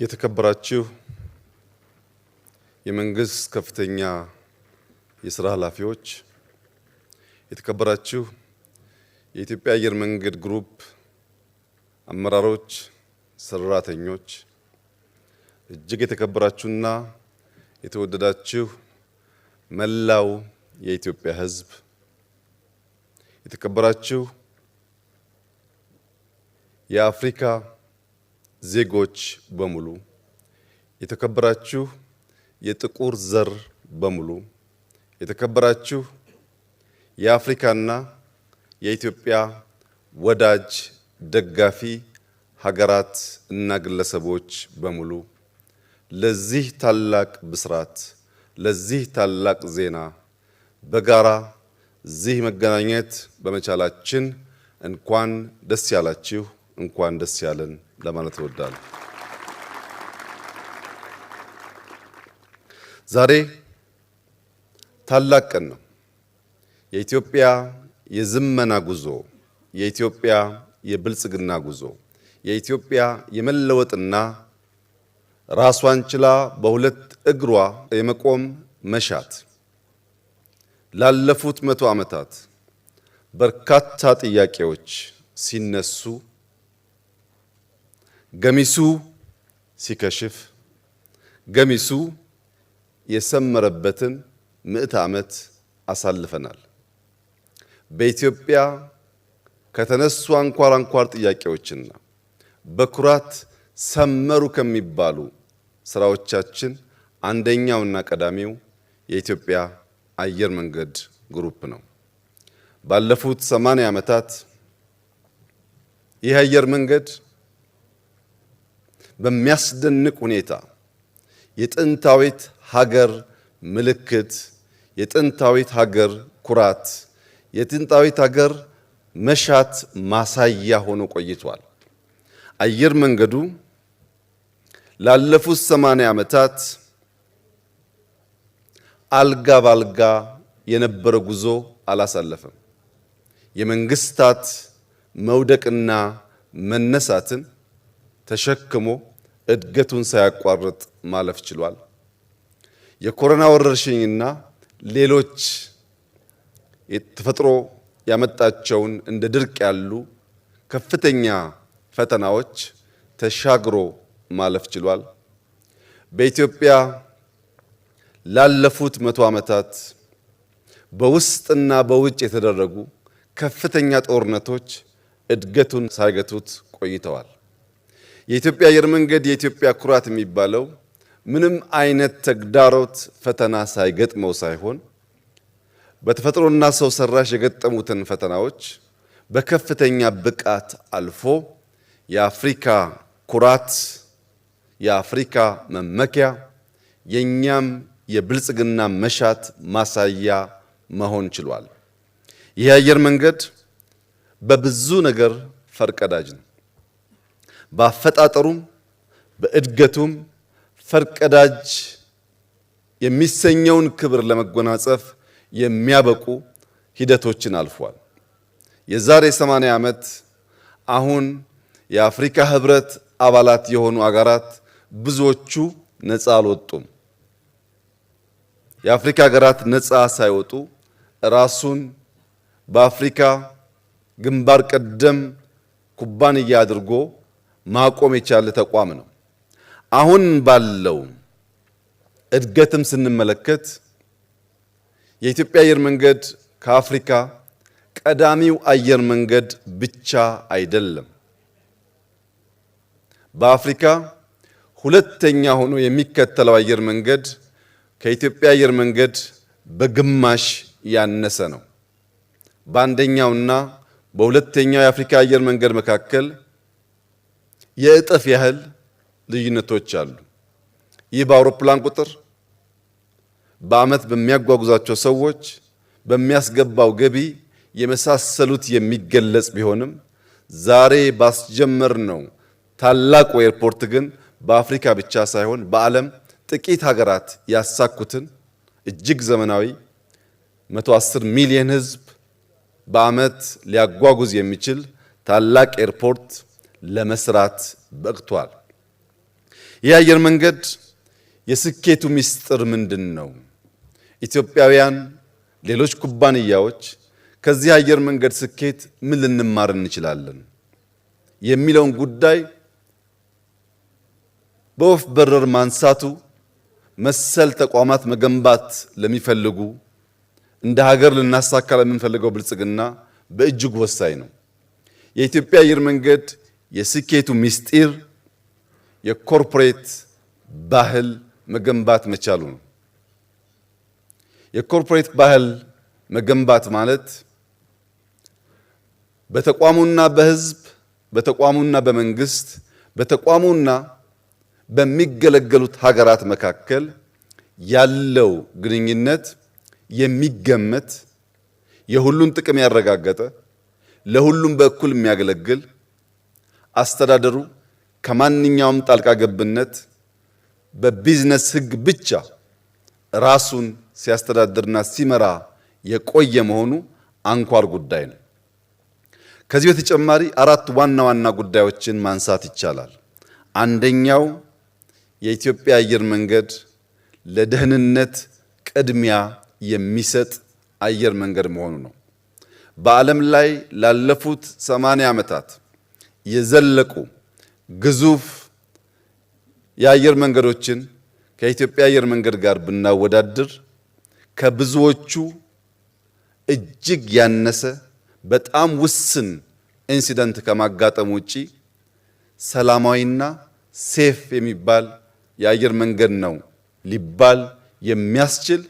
የተከበራችሁ የመንግስት ከፍተኛ የሥራ ኃላፊዎች፣ የተከበራችሁ የኢትዮጵያ አየር መንገድ ግሩፕ አመራሮች፣ ሰራተኞች፣ እጅግ የተከበራችሁና የተወደዳችሁ መላው የኢትዮጵያ ሕዝብ፣ የተከበራችሁ የአፍሪካ ዜጎች በሙሉ፣ የተከበራችሁ የጥቁር ዘር በሙሉ፣ የተከበራችሁ የአፍሪካና የኢትዮጵያ ወዳጅ ደጋፊ ሀገራት እና ግለሰቦች በሙሉ ለዚህ ታላቅ ብስራት፣ ለዚህ ታላቅ ዜና በጋራ እዚህ መገናኘት በመቻላችን እንኳን ደስ ያላችሁ፣ እንኳን ደስ ያለን ለማለት እወዳለሁ። ዛሬ ታላቅ ቀን ነው። የኢትዮጵያ የዝመና ጉዞ፣ የኢትዮጵያ የብልጽግና ጉዞ፣ የኢትዮጵያ የመለወጥና ራሷን ችላ በሁለት እግሯ የመቆም መሻት ላለፉት 100 ዓመታት በርካታ ጥያቄዎች ሲነሱ ገሚሱ ሲከሽፍ ገሚሱ የሰመረበትን 100 ዓመት አሳልፈናል። በኢትዮጵያ ከተነሱ አንኳር ጥያቄዎችና በኩራት ሰመሩ ከሚባሉ ስራዎቻችን አንደኛውና ቀዳሚው የኢትዮጵያ አየር መንገድ ግሩፕ ነው። ባለፉት 80 ዓመታት ይህ አየር መንገድ በሚያስደንቅ ሁኔታ የጥንታዊት ሀገር ምልክት፣ የጥንታዊት ሀገር ኩራት፣ የጥንታዊት ሀገር መሻት ማሳያ ሆኖ ቆይቷል። አየር መንገዱ ላለፉት 80 ዓመታት አልጋ ባልጋ የነበረ ጉዞ አላሳለፈም። የመንግስታት መውደቅና መነሳትን ተሸክሞ እድገቱን ሳያቋርጥ ማለፍ ችሏል። የኮሮና ወረርሽኝና ሌሎች የተፈጥሮ ያመጣቸውን እንደ ድርቅ ያሉ ከፍተኛ ፈተናዎች ተሻግሮ ማለፍ ችሏል። በኢትዮጵያ ላለፉት 100 ዓመታት በውስጥና በውጭ የተደረጉ ከፍተኛ ጦርነቶች እድገቱን ሳይገቱት ቆይተዋል። የኢትዮጵያ አየር መንገድ የኢትዮጵያ ኩራት የሚባለው ምንም አይነት ተግዳሮት ፈተና ሳይገጥመው ሳይሆን በተፈጥሮና ሰው ሰራሽ የገጠሙትን ፈተናዎች በከፍተኛ ብቃት አልፎ የአፍሪካ ኩራት፣ የአፍሪካ መመኪያ፣ የኛም የብልጽግና መሻት ማሳያ መሆን ችሏል። ይህ አየር መንገድ በብዙ ነገር ፈርቀዳጅ ነው። በአፈጣጠሩም በእድገቱም ፈርቀዳጅ የሚሰኘውን ክብር ለመጎናጸፍ የሚያበቁ ሂደቶችን አልፏል። የዛሬ 80 ዓመት አሁን የአፍሪካ ህብረት አባላት የሆኑ አገራት ብዙዎቹ ነፃ አልወጡም። የአፍሪካ ሀገራት ነፃ ሳይወጡ ራሱን በአፍሪካ ግንባር ቀደም ኩባንያ አድርጎ ማቆም የቻለ ተቋም ነው። አሁን ባለው እድገትም ስንመለከት የኢትዮጵያ አየር መንገድ ከአፍሪካ ቀዳሚው አየር መንገድ ብቻ አይደለም። በአፍሪካ ሁለተኛ ሆኖ የሚከተለው አየር መንገድ ከኢትዮጵያ አየር መንገድ በግማሽ ያነሰ ነው። በአንደኛውና በሁለተኛው የአፍሪካ አየር መንገድ መካከል የእጥፍ ያህል ልዩነቶች አሉ። ይህ በአውሮፕላን ቁጥር፣ በዓመት በሚያጓጉዛቸው ሰዎች፣ በሚያስገባው ገቢ የመሳሰሉት የሚገለጽ ቢሆንም ዛሬ ባስጀመርነው ታላቁ ኤርፖርት ግን በአፍሪካ ብቻ ሳይሆን በዓለም ጥቂት ሀገራት ያሳኩትን እጅግ ዘመናዊ 110 ሚሊዮን ሕዝብ በዓመት ሊያጓጉዝ የሚችል ታላቅ ኤርፖርት ለመስራት በቅቷል። ይህ አየር መንገድ የስኬቱ ምስጢር ምንድነው? ኢትዮጵያውያን፣ ሌሎች ኩባንያዎች ከዚህ አየር መንገድ ስኬት ምን ልንማር እንችላለን የሚለውን ጉዳይ በወፍ በረር ማንሳቱ መሰል ተቋማት መገንባት ለሚፈልጉ እንደ ሀገር ልናሳካ ለምንፈልገው ብልጽግና በእጅጉ ወሳኝ ነው። የኢትዮጵያ አየር መንገድ የስኬቱ ምስጢር የኮርፖሬት ባህል መገንባት መቻሉ ነው። የኮርፖሬት ባህል መገንባት ማለት በተቋሙና በሕዝብ፣ በተቋሙና በመንግስት፣ በተቋሙና በሚገለገሉት ሀገራት መካከል ያለው ግንኙነት የሚገመት፣ የሁሉን ጥቅም ያረጋገጠ፣ ለሁሉም በእኩል የሚያገለግል፣ አስተዳደሩ ከማንኛውም ጣልቃ ገብነት በቢዝነስ ሕግ ብቻ ራሱን ሲያስተዳድርና ሲመራ የቆየ መሆኑ አንኳር ጉዳይ ነው። ከዚህ በተጨማሪ አራት ዋና ዋና ጉዳዮችን ማንሳት ይቻላል። አንደኛው የኢትዮጵያ አየር መንገድ ለደህንነት ቅድሚያ የሚሰጥ አየር መንገድ መሆኑ ነው። በዓለም ላይ ላለፉት 80 ዓመታት የዘለቁ ግዙፍ የአየር መንገዶችን ከኢትዮጵያ አየር መንገድ ጋር ብናወዳድር ከብዙዎቹ እጅግ ያነሰ በጣም ውስን ኢንሲደንት ከማጋጠም ውጪ ሰላማዊና ሴፍ የሚባል የአየር መንገድ ነው ሊባል የሚያስችል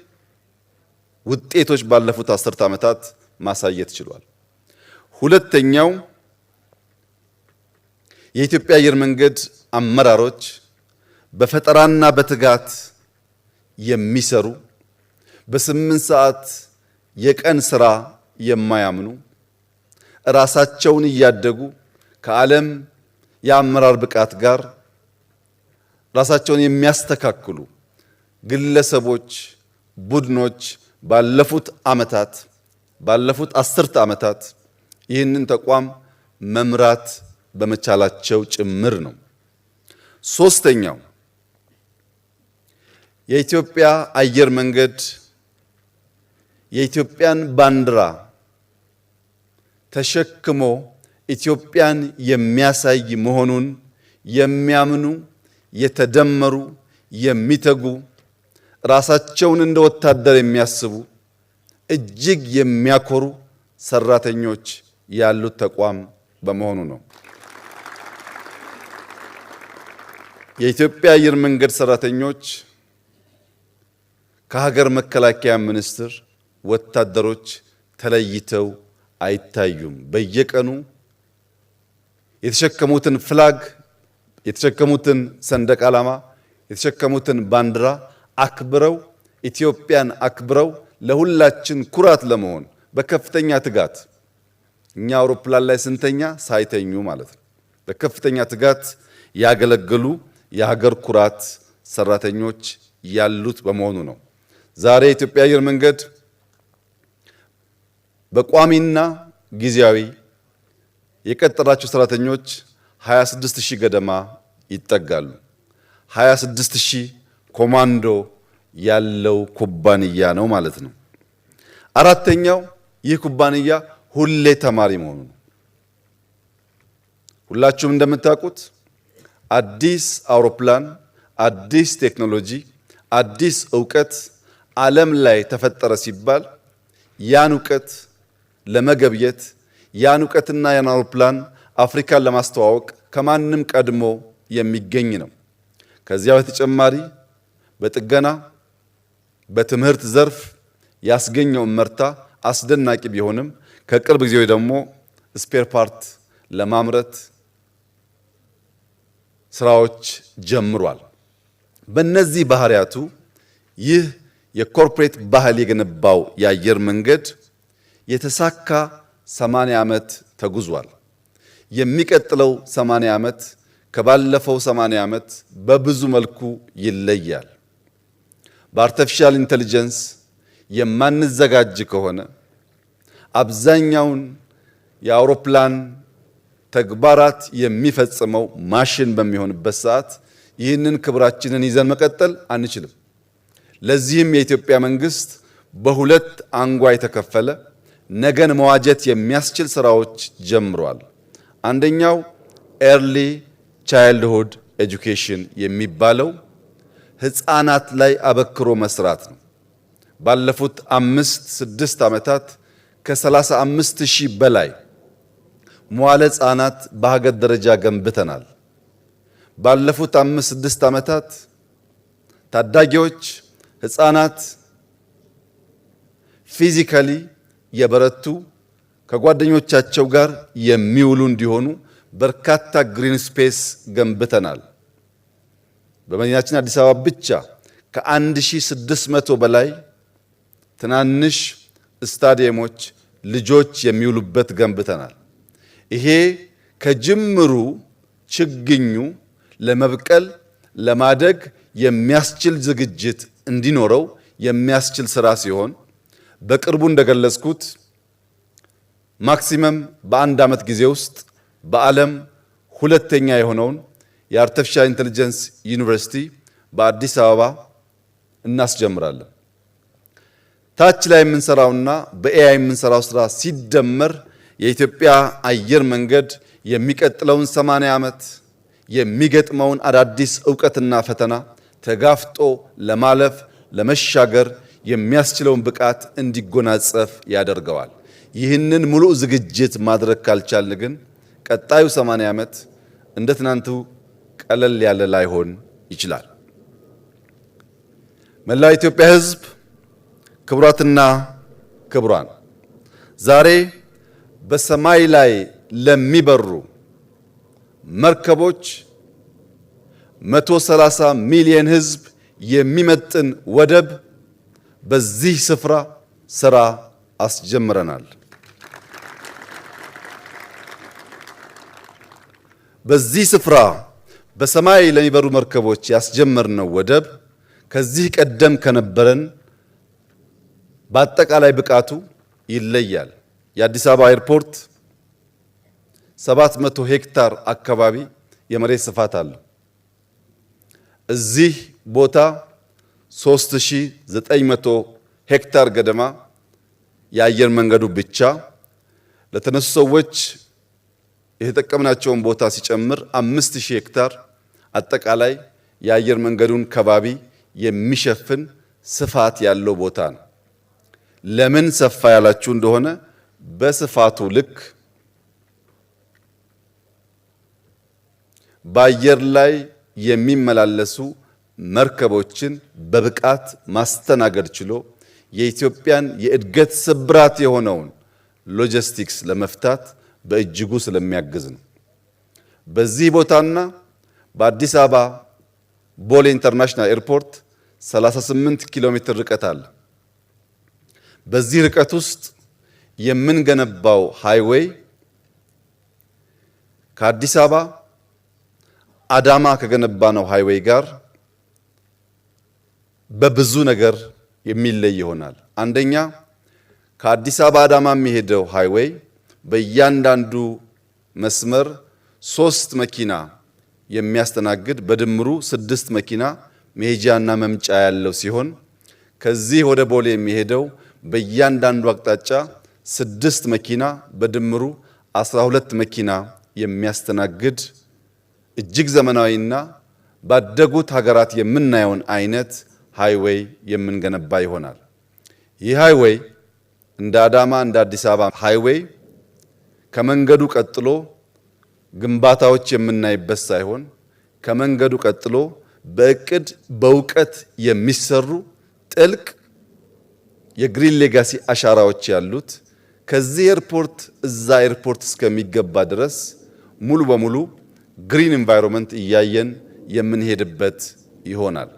ውጤቶች ባለፉት 10 ዓመታት ማሳየት ችሏል። ሁለተኛው የኢትዮጵያ አየር መንገድ አመራሮች በፈጠራና በትጋት የሚሰሩ፣ በ8 ሰዓት የቀን ስራ የማያምኑ፣ ራሳቸውን እያደጉ ከዓለም የአመራር ብቃት ጋር ራሳቸውን የሚያስተካክሉ ግለሰቦች፣ ቡድኖች ባለፉት ዓመታት ባለፉት 10 ዓመታት ይህንን ተቋም መምራት በመቻላቸው ጭምር ነው። ሶስተኛው የኢትዮጵያ አየር መንገድ የኢትዮጵያን ባንዲራ ተሸክሞ ኢትዮጵያን የሚያሳይ መሆኑን የሚያምኑ፣ የተደመሩ፣ የሚተጉ፣ ራሳቸውን እንደ ወታደር የሚያስቡ እጅግ የሚያኮሩ ሰራተኞች ያሉት ተቋም በመሆኑ ነው። የኢትዮጵያ አየር መንገድ ሰራተኞች ከሀገር መከላከያ ሚኒስቴር ወታደሮች ተለይተው አይታዩም። በየቀኑ የተሸከሙትን ፍላግ፣ የተሸከሙትን ሰንደቅ ዓላማ፣ የተሸከሙትን ባንዲራ አክብረው ኢትዮጵያን አክብረው ለሁላችን ኩራት ለመሆን በከፍተኛ ትጋት እኛ አውሮፕላን ላይ ስንተኛ ሳይተኙ ማለት ነው፣ በከፍተኛ ትጋት ያገለገሉ የሀገር ኩራት ሰራተኞች ያሉት በመሆኑ ነው። ዛሬ የኢትዮጵያ አየር መንገድ በቋሚና ጊዜያዊ የቀጠራቸው ሰራተኞች 26000 ገደማ ይጠጋሉ። 26000 ኮማንዶ ያለው ኩባንያ ነው ማለት ነው። አራተኛው ይህ ኩባንያ ሁሌ ተማሪ መሆኑ ነው። ሁላችሁም እንደምታውቁት አዲስ አውሮፕላን፣ አዲስ ቴክኖሎጂ፣ አዲስ ዕውቀት ዓለም ላይ ተፈጠረ ሲባል ያን ዕውቀት ለመገብየት ያን ዕውቀትና ያን አውሮፕላን አፍሪካን ለማስተዋወቅ ከማንም ቀድሞ የሚገኝ ነው። ከዚያ በተጨማሪ በጥገና በትምህርት ዘርፍ ያስገኘው እመርታ አስደናቂ ቢሆንም ከቅርብ ጊዜ ደግሞ ስፔር ፓርት ለማምረት ስራዎች ጀምሯል። በእነዚህ ባህሪያቱ ይህ የኮርፖሬት ባህል የገነባው የአየር መንገድ የተሳካ 80 ዓመት ተጉዟል። የሚቀጥለው 80 ዓመት ከባለፈው 80 ዓመት በብዙ መልኩ ይለያል። በአርቲፊሻል ኢንተለጀንስ የማንዘጋጅ ከሆነ አብዛኛውን የአውሮፕላን ተግባራት የሚፈጽመው ማሽን በሚሆንበት ሰዓት ይህንን ክብራችንን ይዘን መቀጠል አንችልም። ለዚህም የኢትዮጵያ መንግስት በሁለት አንጓ የተከፈለ ነገን መዋጀት የሚያስችል ስራዎች ጀምሯል። አንደኛው ኤርሊ ቻይልድሁድ ኤጁኬሽን የሚባለው ህፃናት ላይ አበክሮ መስራት ነው። ባለፉት 5-6 ዓመታት ከ35,000 በላይ መዋለ ህፃናት በሀገር ደረጃ ገንብተናል። ባለፉት 5-6 ዓመታት ታዳጊዎች ህፃናት ፊዚካሊ የበረቱ ከጓደኞቻቸው ጋር የሚውሉ እንዲሆኑ በርካታ ግሪን ስፔስ ገንብተናል። በመዲናችን አዲስ አበባ ብቻ ከ1600 በላይ ትናንሽ ስታዲየሞች ልጆች የሚውሉበት ገንብተናል። ይሄ ከጅምሩ ችግኙ ለመብቀል ለማደግ የሚያስችል ዝግጅት እንዲኖረው የሚያስችል ስራ ሲሆን በቅርቡ እንደገለጽኩት ማክሲመም በአንድ ዓመት ጊዜ ውስጥ በዓለም ሁለተኛ የሆነውን የአርቲፊሻል ኢንተለጀንስ ዩኒቨርሲቲ በአዲስ አበባ እናስጀምራለን። ታች ላይ የምንሰራውና በኤአይ የምንሰራው ስራ ሲደመር የኢትዮጵያ አየር መንገድ የሚቀጥለውን 80 ዓመት የሚገጥመውን አዳዲስ ዕውቀትና ፈተና ተጋፍጦ ለማለፍ ለመሻገር የሚያስችለውን ብቃት እንዲጎናጸፍ ያደርገዋል። ይህንን ሙሉ ዝግጅት ማድረግ ካልቻልን ግን ቀጣዩ 80 ዓመት እንደ ትናንቱ ቀለል ያለ ላይሆን ይችላል። መላው ኢትዮጵያ ሕዝብ፣ ክቡራትና ክቡራን፣ ዛሬ በሰማይ ላይ ለሚበሩ መርከቦች 130 ሚሊዮን ሕዝብ የሚመጥን ወደብ በዚህ ስፍራ ስራ አስጀምረናል። በዚህ ስፍራ በሰማይ ለሚበሩ መርከቦች ያስጀመርነው ወደብ ከዚህ ቀደም ከነበረን በአጠቃላይ ብቃቱ ይለያል። የአዲስ አበባ ኤርፖርት 700 ሄክታር አካባቢ የመሬት ስፋት አለው። እዚህ ቦታ 3900 ሄክታር ገደማ የአየር መንገዱ ብቻ ለተነሱ ሰዎች የተጠቀምናቸውን ቦታ ሲጨምር 5000 ሄክታር አጠቃላይ የአየር መንገዱን ከባቢ የሚሸፍን ስፋት ያለው ቦታ ነው። ለምን ሰፋ ያላችሁ እንደሆነ በስፋቱ ልክ በአየር ላይ የሚመላለሱ መርከቦችን በብቃት ማስተናገድ ችሎ የኢትዮጵያን የእድገት ስብራት የሆነውን ሎጂስቲክስ ለመፍታት በእጅጉ ስለሚያግዝ ነው። በዚህ ቦታና በአዲስ አበባ ቦሌ ኢንተርናሽናል ኤርፖርት 38 ኪሎ ሜትር ርቀት አለ። በዚህ ርቀት ውስጥ የምንገነባው ሃይዌይ ከአዲስ አበባ አዳማ ከገነባነው ሃይዌይ ጋር በብዙ ነገር የሚለይ ይሆናል። አንደኛ ከአዲስ አበባ አዳማ የሚሄደው ሃይዌይ በእያንዳንዱ መስመር 3 መኪና የሚያስተናግድ በድምሩ 6 መኪና መሄጃና መምጫ ያለው ሲሆን ከዚህ ወደ ቦሌ የሚሄደው በእያንዳንዱ አቅጣጫ 6 መኪና በድምሩ 12 መኪና የሚያስተናግድ እጅግ ዘመናዊና ባደጉት ሀገራት የምናየውን አይነት ሃይዌይ የምንገነባ ይሆናል። ይህ ሃይዌይ እንደ አዳማ እንደ አዲስ አበባ ሃይዌይ ከመንገዱ ቀጥሎ ግንባታዎች የምናይበት ሳይሆን ከመንገዱ ቀጥሎ በእቅድ በእውቀት የሚሰሩ ጥልቅ የግሪን ሌጋሲ አሻራዎች ያሉት ከዚህ ኤርፖርት እዛ ኤርፖርት እስከሚገባ ድረስ ሙሉ በሙሉ ግሪን ኢንቫይሮንመንት እያየን የምንሄድበት ይሆናል።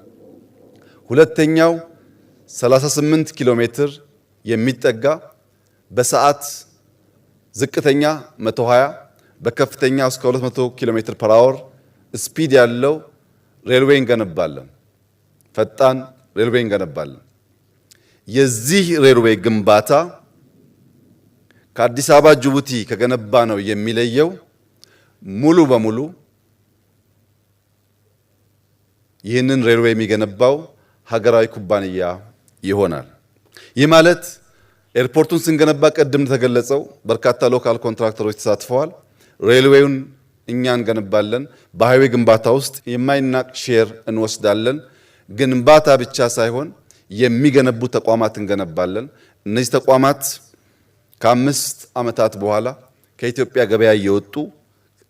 ሁለተኛው 38 ኪሎ ሜትር የሚጠጋ በሰዓት ዝቅተኛ 120 በከፍተኛ እስከ 200 ኪሎ ሜትር ፐር አወር ስፒድ ያለው ሬልዌይ እንገነባለን። ፈጣን ሬልዌይ እንገነባለን። የዚህ ሬልዌይ ግንባታ ከአዲስ አበባ ጅቡቲ ከገነባ ነው የሚለየው ሙሉ በሙሉ ይህንን ሬልዌይ የሚገነባው ሀገራዊ ኩባንያ ይሆናል። ይህ ማለት ኤርፖርቱን ስንገነባ ቅድም ተገለጸው በርካታ ሎካል ኮንትራክተሮች ተሳትፈዋል። ሬልዌዩን እኛ እንገነባለን። በሃይዌይ ግንባታ ውስጥ የማይናቅ ሼር እንወስዳለን። ግንባታ ብቻ ሳይሆን የሚገነቡ ተቋማት እንገነባለን። እነዚህ ተቋማት ከ5 ዓመታት በኋላ ከኢትዮጵያ ገበያ እየወጡ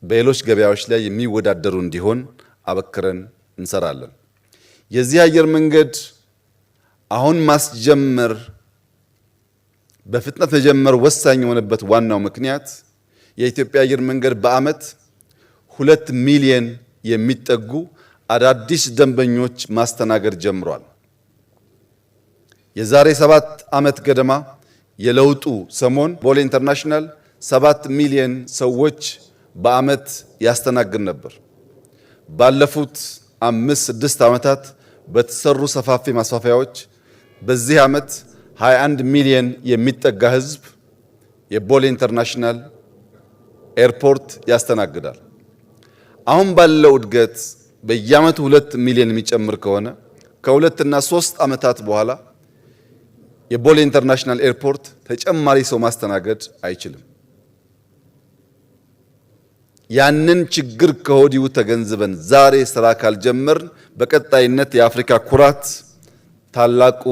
በሌሎች ገበያዎች ላይ የሚወዳደሩ እንዲሆን አበክረን እንሰራለን። የዚህ አየር መንገድ አሁን ማስጀመር በፍጥነት መጀመር ወሳኝ የሆነበት ዋናው ምክንያት የኢትዮጵያ አየር መንገድ በዓመት 2 ሚሊዮን የሚጠጉ አዳዲስ ደንበኞች ማስተናገድ ጀምሯል። የዛሬ 7 ዓመት ገደማ የለውጡ ሰሞን ቦሌ ኢንተርናሽናል 7 ሚሊዮን ሰዎች በዓመት ያስተናግድ ነበር። ባለፉት 5-6 ዓመታት በተሰሩ ሰፋፊ ማስፋፊያዎች በዚህ ዓመት 21 ሚሊዮን የሚጠጋ ሕዝብ የቦሌ ኢንተርናሽናል ኤርፖርት ያስተናግዳል። አሁን ባለው እድገት በየዓመቱ 2 ሚሊዮን የሚጨምር ከሆነ ከ2 እና 3 ዓመታት በኋላ የቦሌ ኢንተርናሽናል ኤርፖርት ተጨማሪ ሰው ማስተናገድ አይችልም። ያንን ችግር ከወዲሁ ተገንዝበን ዛሬ ስራ ካልጀመርን በቀጣይነት የአፍሪካ ኩራት ታላቁ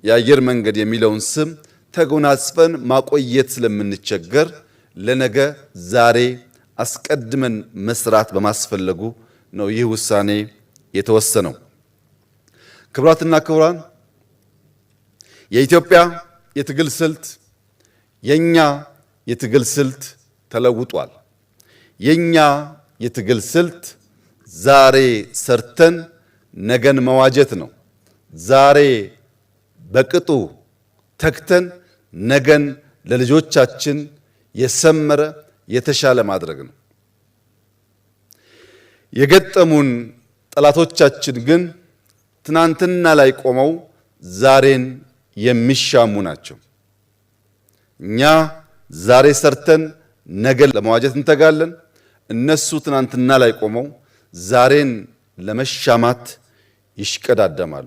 የአየር መንገድ የሚለውን ስም ተጎናጽፈን ማቆየት ስለምንቸገር ለነገ ዛሬ አስቀድመን መስራት በማስፈለጉ ነው ይህ ውሳኔ የተወሰነው። ክቡራትና ክቡራን፣ የኢትዮጵያ የትግል ስልት የኛ የትግል ስልት ተለውጧል። የኛ የትግል ስልት ዛሬ ሰርተን ነገን መዋጀት ነው። ዛሬ በቅጡ ተክተን ነገን ለልጆቻችን የሰመረ የተሻለ ማድረግ ነው። የገጠሙን ጠላቶቻችን ግን ትናንትና ላይ ቆመው ዛሬን የሚሻሙ ናቸው። እኛ ዛሬ ሰርተን ነገን ለመዋጀት እንተጋለን። እነሱ ትናንትና ላይ ቆመው ዛሬን ለመሻማት ይሽቀዳደማሉ።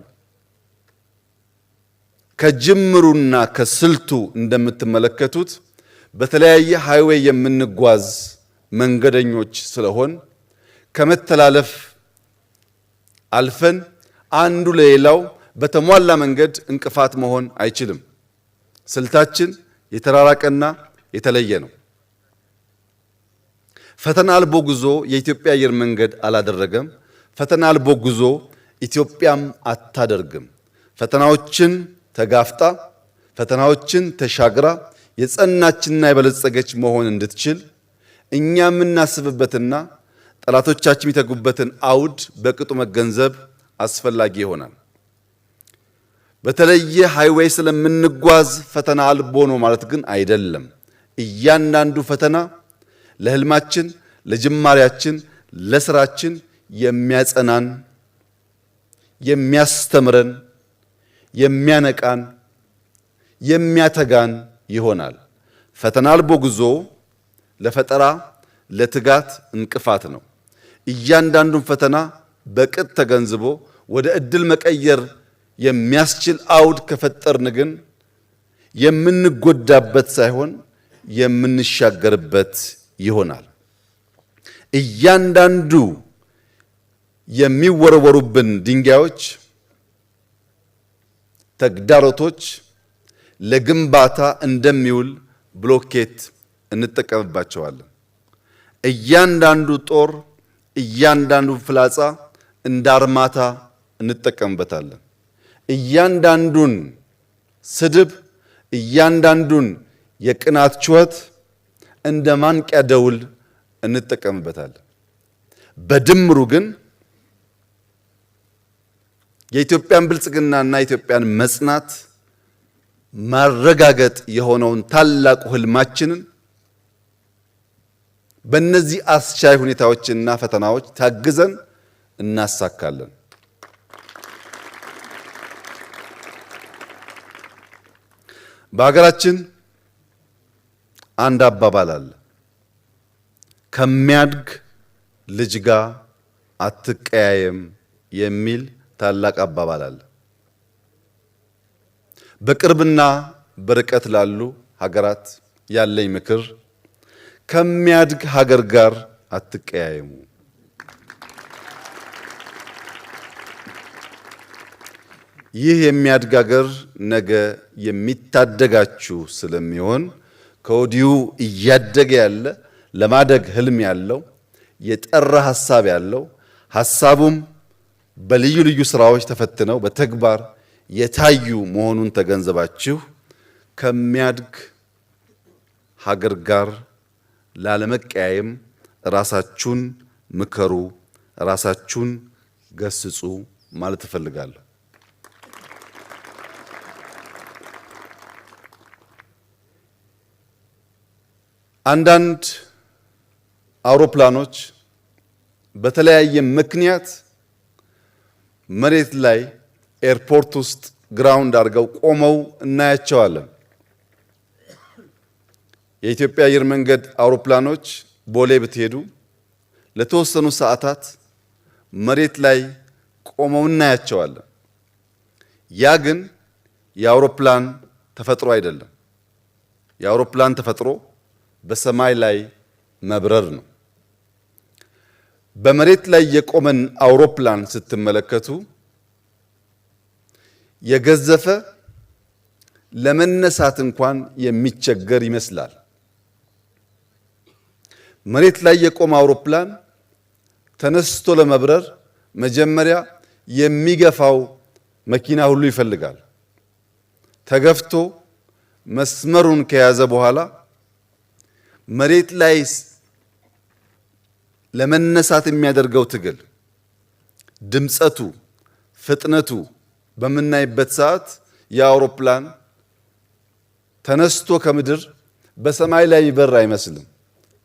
ከጅምሩና ከስልቱ እንደምትመለከቱት በተለያየ ሃይዌይ የምንጓዝ መንገደኞች ስለሆን ከመተላለፍ አልፈን አንዱ ለሌላው በተሟላ መንገድ እንቅፋት መሆን አይችልም። ስልታችን የተራራቀና የተለየ ነው። ፈተና አልቦ ጉዞ የኢትዮጵያ አየር መንገድ አላደረገም። ፈተና አልቦ ጉዞ ኢትዮጵያም አታደርግም። ፈተናዎችን ተጋፍጣ ፈተናዎችን ተሻግራ የጸናችና የበለጸገች መሆን እንድትችል እኛ የምናስብበትና ጠላቶቻችን የሚተጉበትን አውድ በቅጡ መገንዘብ አስፈላጊ ይሆናል። በተለየ ሃይዌይ ስለምንጓዝ ፈተና አልቦ ነው ማለት ግን አይደለም። እያንዳንዱ ፈተና ለህልማችን፣ ለጅማሬያችን፣ ለስራችን የሚያጸናን፣ የሚያስተምረን፣ የሚያነቃን፣ የሚያተጋን ይሆናል። ፈተና አልቦ ጉዞ ለፈጠራ፣ ለትጋት እንቅፋት ነው። እያንዳንዱን ፈተና በቅጥ ተገንዝቦ ወደ እድል መቀየር የሚያስችል አውድ ከፈጠርን ግን የምንጎዳበት ሳይሆን የምንሻገርበት ይሆናል። እያንዳንዱ የሚወረወሩብን ድንጋዮች፣ ተግዳሮቶች ለግንባታ እንደሚውል ብሎኬት እንጠቀምባቸዋለን። እያንዳንዱ ጦር፣ እያንዳንዱ ፍላጻ እንደ አርማታ እንጠቀምበታለን። እያንዳንዱን ስድብ፣ እያንዳንዱን የቅናት ጩኸት እንደ ማንቂያ ደውል እንጠቀምበታለን። በድምሩ ግን የኢትዮጵያን ብልጽግናና የኢትዮጵያን መጽናት ማረጋገጥ የሆነውን ታላቁ ህልማችንን በእነዚህ አስቻይ ሁኔታዎችና ፈተናዎች ታግዘን እናሳካለን። በሀገራችን አንድ አባባል አለ። ከሚያድግ ልጅ ጋር አትቀያየም የሚል ታላቅ አባባል አለ። በቅርብና በርቀት ላሉ ሀገራት ያለኝ ምክር ከሚያድግ ሀገር ጋር አትቀያየሙ። ይህ የሚያድግ ሀገር ነገ የሚታደጋችሁ ስለሚሆን ከወዲሁ እያደገ ያለ ለማደግ ህልም ያለው የጠራ ሐሳብ ያለው ሐሳቡም በልዩ ልዩ ስራዎች ተፈትነው በተግባር የታዩ መሆኑን ተገንዘባችሁ ከሚያድግ ሀገር ጋር ላለመቀያየም ራሳችሁን ምከሩ፣ ራሳችሁን ገስጹ ማለት እፈልጋለሁ። አንዳንድ አውሮፕላኖች በተለያየ ምክንያት መሬት ላይ ኤርፖርት ውስጥ ግራውንድ አድርገው ቆመው እናያቸዋለን። የኢትዮጵያ አየር መንገድ አውሮፕላኖች ቦሌ ብትሄዱ ለተወሰኑ ሰዓታት መሬት ላይ ቆመው እናያቸዋለን። ያ ግን የአውሮፕላን ተፈጥሮ አይደለም። የአውሮፕላን ተፈጥሮ በሰማይ ላይ መብረር ነው። በመሬት ላይ የቆመን አውሮፕላን ስትመለከቱ የገዘፈ ለመነሳት እንኳን የሚቸገር ይመስላል። መሬት ላይ የቆመ አውሮፕላን ተነስቶ ለመብረር መጀመሪያ የሚገፋው መኪና ሁሉ ይፈልጋል። ተገፍቶ መስመሩን ከያዘ በኋላ መሬት ላይ ለመነሳት የሚያደርገው ትግል፣ ድምጸቱ፣ ፍጥነቱ በምናይበት ሰዓት የአውሮፕላን ተነስቶ ከምድር በሰማይ ላይ ይበር አይመስልም።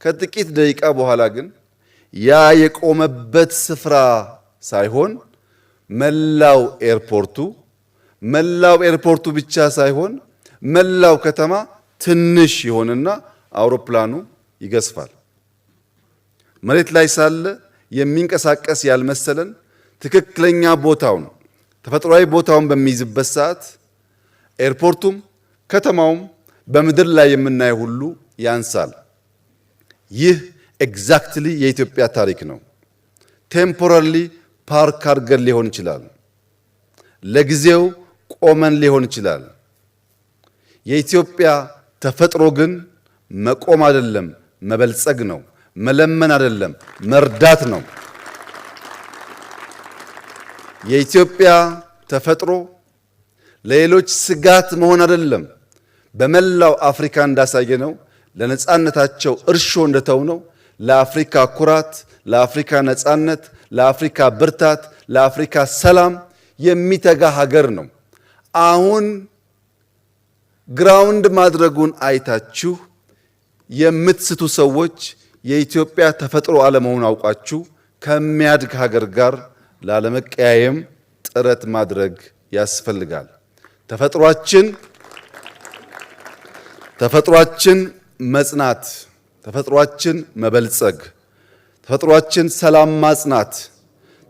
ከጥቂት ደቂቃ በኋላ ግን ያ የቆመበት ስፍራ ሳይሆን መላው ኤርፖርቱ ብቻ ሳይሆን መላው ከተማ ትንሽ ይሆንና አውሮፕላኑ ይገዝፋል። መሬት ላይ ሳለ የሚንቀሳቀስ ያልመሰለን ትክክለኛ ቦታውን ተፈጥሯዊ ቦታውን በሚይዝበት ሰዓት ኤርፖርቱም ከተማውም በምድር ላይ የምናየው ሁሉ ያንሳል። ይህ ኤግዛክትሊ የኢትዮጵያ ታሪክ ነው። ቴምፖራሪ ፓርክ አድርገን ሊሆን ይችላል። ለጊዜው ቆመን ሊሆን ይችላል። የኢትዮጵያ ተፈጥሮ ግን መቆም አይደለም፣ መበልጸግ ነው። መለመን አይደለም፣ መርዳት ነው። የኢትዮጵያ ተፈጥሮ ለሌሎች ስጋት መሆን አይደለም። በመላው አፍሪካ እንዳሳየነው ለነጻነታቸው እርሾ እንደተውነው ለአፍሪካ ኩራት፣ ለአፍሪካ ነጻነት፣ ለአፍሪካ ብርታት፣ ለአፍሪካ ሰላም የሚተጋ ሀገር ነው። አሁን ግራውንድ ማድረጉን አይታችሁ የምትስቱ ሰዎች የኢትዮጵያ ተፈጥሮ አለመሆኑን አውቃችሁ ከሚያድግ ሀገር ጋር ላለመቀያየም ጥረት ማድረግ ያስፈልጋል። ተፈጥሯችን መጽናት፣ ተፈጥሯችን መበልጸግ፣ ተፈጥሯችን ሰላም ማጽናት፣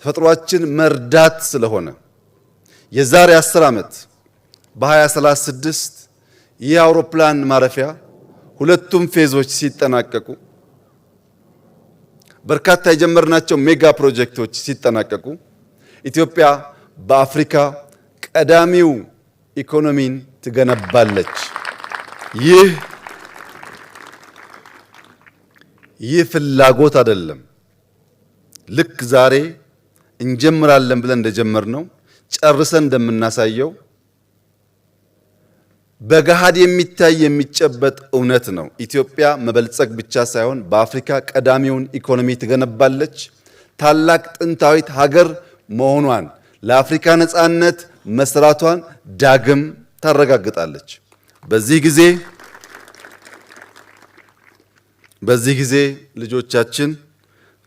ተፈጥሯችን መርዳት ስለሆነ የዛሬ 10 ዓመት በ2036 ይህ አውሮፕላን ማረፊያ ሁለቱም ፌዞች ሲጠናቀቁ በርካታ የጀመርናቸው ሜጋ ፕሮጀክቶች ሲጠናቀቁ ኢትዮጵያ በአፍሪካ ቀዳሚው ኢኮኖሚን ትገነባለች። ይህ ፍላጎት አይደለም። ልክ ዛሬ እንጀምራለን ብለን እንደጀመርነው ጨርሰን እንደምናሳየው በገሃድ የሚታይ የሚጨበጥ እውነት ነው። ኢትዮጵያ መበልጸግ ብቻ ሳይሆን በአፍሪካ ቀዳሚውን ኢኮኖሚ ትገነባለች። ታላቅ ጥንታዊት ሀገር መሆኗን ለአፍሪካ ነጻነት መስራቷን ዳግም ታረጋግጣለች። በዚህ ጊዜ ልጆቻችን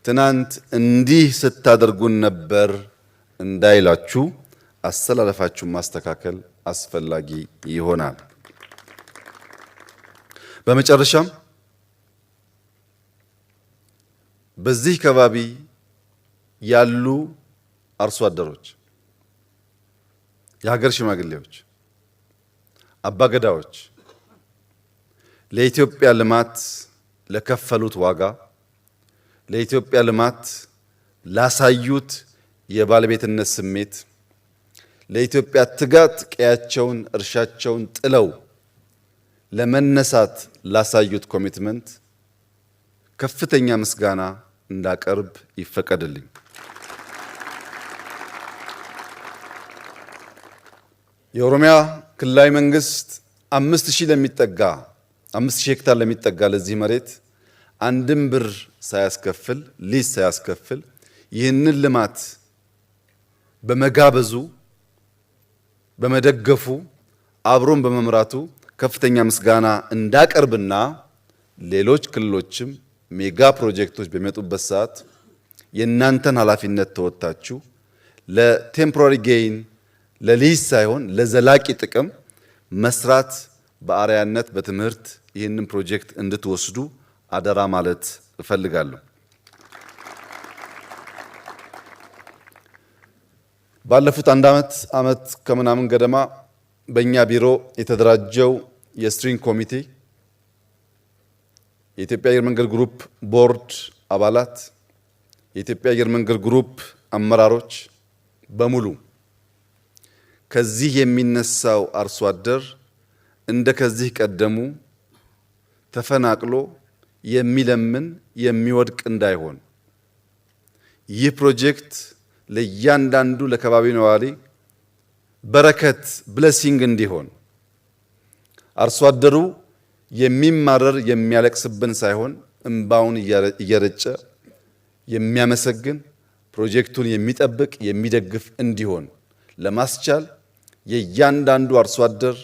ትናንት እንዲህ ስታደርጉን ነበር እንዳይላችሁ አሰላለፋችሁን ማስተካከል አስፈላጊ ይሆናል። በመጨረሻም በዚህ ከባቢ ያሉ አርሶ አደሮች፣ የሀገር ሽማግሌዎች፣ አባገዳዎች ለኢትዮጵያ ልማት ለከፈሉት ዋጋ፣ ለኢትዮጵያ ልማት ላሳዩት የባለቤትነት ስሜት፣ ለኢትዮጵያ ትጋት ቀያቸውን እርሻቸውን ጥለው ለመነሳት ላሳዩት ኮሚትመንት ከፍተኛ ምስጋና እንዳቀርብ ይፈቀድልኝ። የኦሮሚያ ክልላዊ መንግስት 5000 ሄክታር ለሚጠጋ ለዚህ መሬት አንድም ብር ሳያስከፍል ሊዝ ሳያስከፍል ይህንን ልማት በመጋበዙ በመደገፉ አብሮን በመምራቱ ከፍተኛ ምስጋና እንዳቀርብና ሌሎች ክልሎችም ሜጋ ፕሮጀክቶች በሚመጡበት ሰዓት የእናንተን ኃላፊነት ተወጣችሁ ለቴምፖራሪ ጌይን ለሊዝ ሳይሆን ለዘላቂ ጥቅም መስራት በአርያነት በትምህርት ይህንን ፕሮጀክት እንድትወስዱ አደራ ማለት እፈልጋለሁ። ባለፉት አንድ ዓመት ከምናምን ገደማ በእኛ ቢሮ የተደራጀው የስትሪንግ ኮሚቴ የኢትዮጵያ አየር መንገድ ግሩፕ ቦርድ አባላት፣ የኢትዮጵያ አየር መንገድ ግሩፕ አመራሮች በሙሉ ከዚህ የሚነሳው አርሶ አደር እንደ ከዚህ ቀደሙ ተፈናቅሎ የሚለምን የሚወድቅ እንዳይሆን ይህ ፕሮጀክት ለእያንዳንዱ ለከባቢ ነዋሪ በረከት ብሌሲንግ እንዲሆን አርሶ አደሩ የሚማረር የሚያለቅስብን ሳይሆን እንባውን እየረጨ የሚያመሰግን ፕሮጀክቱን የሚጠብቅ የሚደግፍ እንዲሆን ለማስቻል የእያንዳንዱ አርሶ አደር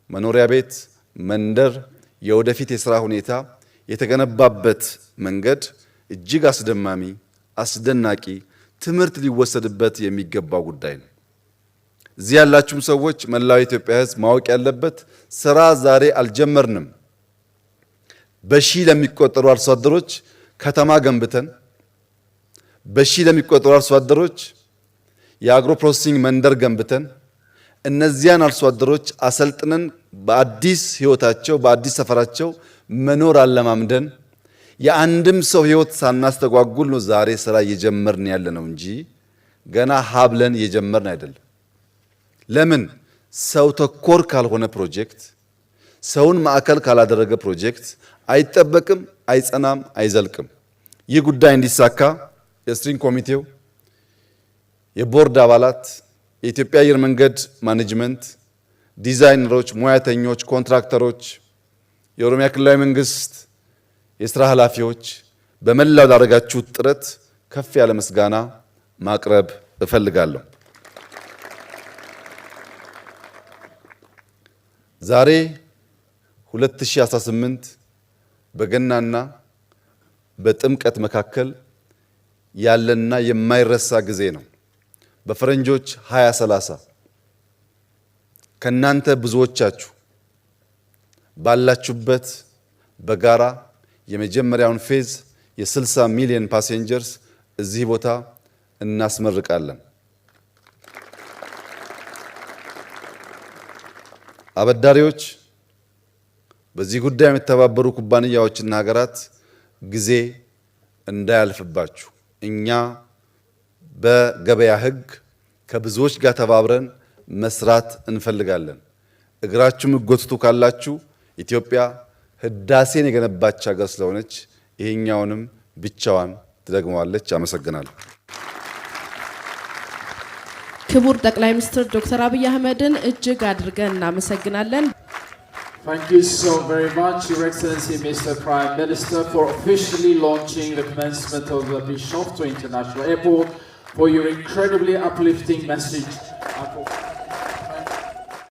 መኖሪያ ቤት፣ መንደር፣ የወደፊት የሥራ ሁኔታ የተገነባበት መንገድ እጅግ አስደማሚ፣ አስደናቂ ትምህርት ሊወሰድበት የሚገባው ጉዳይ ነው። እዚህ ያላችሁም ሰዎች መላው የኢትዮጵያ ሕዝብ ማወቅ ያለበት ስራ ዛሬ አልጀመርንም። በሺህ ለሚቆጠሩ አርሶ አደሮች ከተማ ገንብተን፣ በሺህ ለሚቆጠሩ አርሶ አደሮች የአግሮ ፕሮሰሲንግ መንደር ገንብተን እነዚያን አርሶ አደሮች አሰልጥነን በአዲስ ህይወታቸው በአዲስ ሰፈራቸው መኖር አለማምደን የአንድም ሰው ህይወት ሳናስተጓጉል ነው ዛሬ ስራ እየጀመርን ያለ ነው እንጂ ገና ሀብለን እየጀመርን አይደለም። ለምን? ሰው ተኮር ካልሆነ ፕሮጀክት፣ ሰውን ማዕከል ካላደረገ ፕሮጀክት አይጠበቅም፣ አይጸናም፣ አይዘልቅም። ይህ ጉዳይ እንዲሳካ የስትሪንግ ኮሚቴው፣ የቦርድ አባላት፣ የኢትዮጵያ አየር መንገድ ማኔጅመንት፣ ዲዛይነሮች፣ ሙያተኞች፣ ኮንትራክተሮች፣ የኦሮሚያ ክልላዊ መንግስት የሥራ ኃላፊዎች በመላው ላደረጋችሁት ጥረት ከፍ ያለ ምስጋና ማቅረብ እፈልጋለሁ። ዛሬ 2018 በገናና በጥምቀት መካከል ያለና የማይረሳ ጊዜ ነው። በፈረንጆች 2030 ከናንተ ብዙዎቻችሁ ባላችሁበት በጋራ የመጀመሪያውን ፌዝ የ60 ሚሊዮን ፓሴንጀርስ እዚህ ቦታ እናስመርቃለን። አበዳሪዎች፣ በዚህ ጉዳይ የሚተባበሩ ኩባንያዎችና ሀገራት ጊዜ እንዳያልፍባችሁ እኛ በገበያ ሕግ ከብዙዎች ጋር ተባብረን መስራት እንፈልጋለን። እግራችሁ ምጎትቱ ካላችሁ ኢትዮጵያ ህዳሴን የገነባች ሀገር ስለሆነች ይሄኛውንም ብቻዋን ትደግመዋለች። አመሰግናለሁ። ክቡር ጠቅላይ ሚኒስትር ዶክተር አብይ አህመድን እጅግ አድርገን እናመሰግናለን። Thank you so very much, Your Excellency, Mr. Prime Minister, for officially launching the commencement of the Bishoftu International Airport, for your incredibly uplifting message.